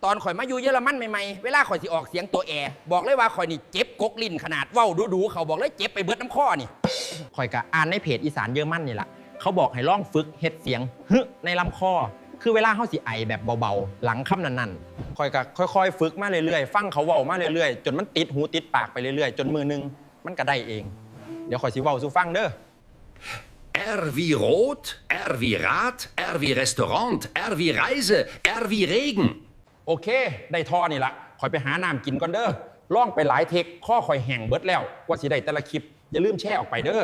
ตอนข่อยมาอยู่เยอรมันใหม่ๆเวลาข่อยสิออกเสียงตัวแอบอกเลยว่าข่อยนี่เจ็บกกลิ้นขนาดเว้าดูๆเขาบอกเลยเจ็บไปเบิดน้ำข้อนี่ข่อยก็อ่านในเพจอีสานเยอรมันนี่แหละเขาบอกให้ลองฝึกเฮ็ดเสียงฮึในลำคอคือเวลาเฮาสิไอแบบเบาๆหลังคำนั้นๆข่อยก็ค่อยๆฝึกมาเรื่อยๆฟังเขาเว้ามาเรื่อยๆจนมันติดหูติดปากไปเรื่อยๆจนมือนึงมันก็ได้เองเดี๋ยวข่อยสิเว้าสู่ฟังเด้อR wie Rot, R wie Rad, R wie Restaurant, R wie Reise, R wie Regen. โอเคได้ทอนี่ละข่อยไปหาน้ำกินก่อนเด้อล่องไปหลายเทคข้อข่อยแห้งเบิดแล้วกว่าสิได้แต่ละคลิปอย่าลืมแชร์ออกไปเด้อ